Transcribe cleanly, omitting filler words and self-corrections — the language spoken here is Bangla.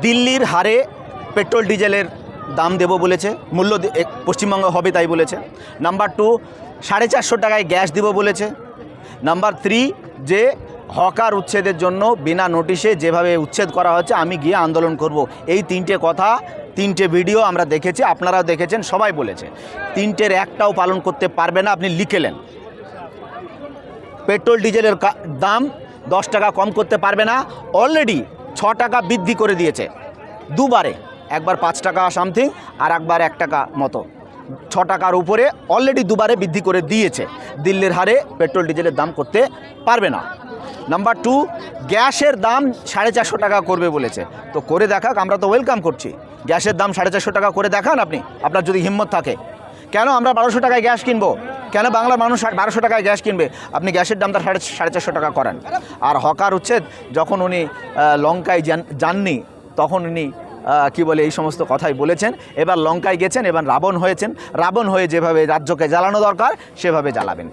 দিল্লির হারে পেট্রোল ডিজেলের দাম দেব বলেছে, মূল্য পশ্চিমবঙ্গ হবে তাই বলেছে। নাম্বার 2, 450 টাকায় গ্যাস দেব বলেছে। নাম্বার 3, যে হকার উচ্ছেদের জন্য বিনা নোটিশে যেভাবে উচ্ছেদ করা হচ্ছে আমি গিয়ে আন্দোলন করব। এই 3টে কথা, 3টে ভিডিও আমরা দেখেছি, আপনারাও দেখেছেন, সবাই বলেছে। 3টের একটাও পালন করতে পারবে না। আপনি লিখেলেন পেট্রোল ডিজেলের দাম 10 টাকা কম করতে পারবে না। অলরেডি 6 টাকা বৃদ্ধি করে দিয়েছে দুবারে, একবার 5 টাকা সামথিং আর একবার 1 টাকা মতো। 6 টাকার উপরে অলরেডি দুবারে বৃদ্ধি করে দিয়েছে। দিল্লির হারে পেট্রোল ডিজেলের দাম করতে পারবে না। নাম্বার 2, গ্যাসের দাম 450 টাকা করবে বলেছে। তো করে দেখাক, আমরা তো ওয়েলকাম করছি। গ্যাসের দাম 450 টাকা করে দেখান আপনি, আপনার যদি হিম্মত থাকে। কেন আমরা 1200 টাকায় গ্যাস কিনবো? কেন বাংলার মানুষ 1200 টাকায় গ্যাস কিনবে? আপনি গ্যাসের দামটা 450 টাকা করেন। আর হকার উচ্ছেদ যখন উনি লঙ্কায় যাননি তখন উনি কি বলে এই সমস্ত কথাই বলেছেন। এবার লঙ্কায় গেছেন, এবার রাবণ হয়েছেন। রাবণ হয়ে যেভাবে রাজ্যকে জ্বালানো দরকার সেভাবে জ্বালাবেন।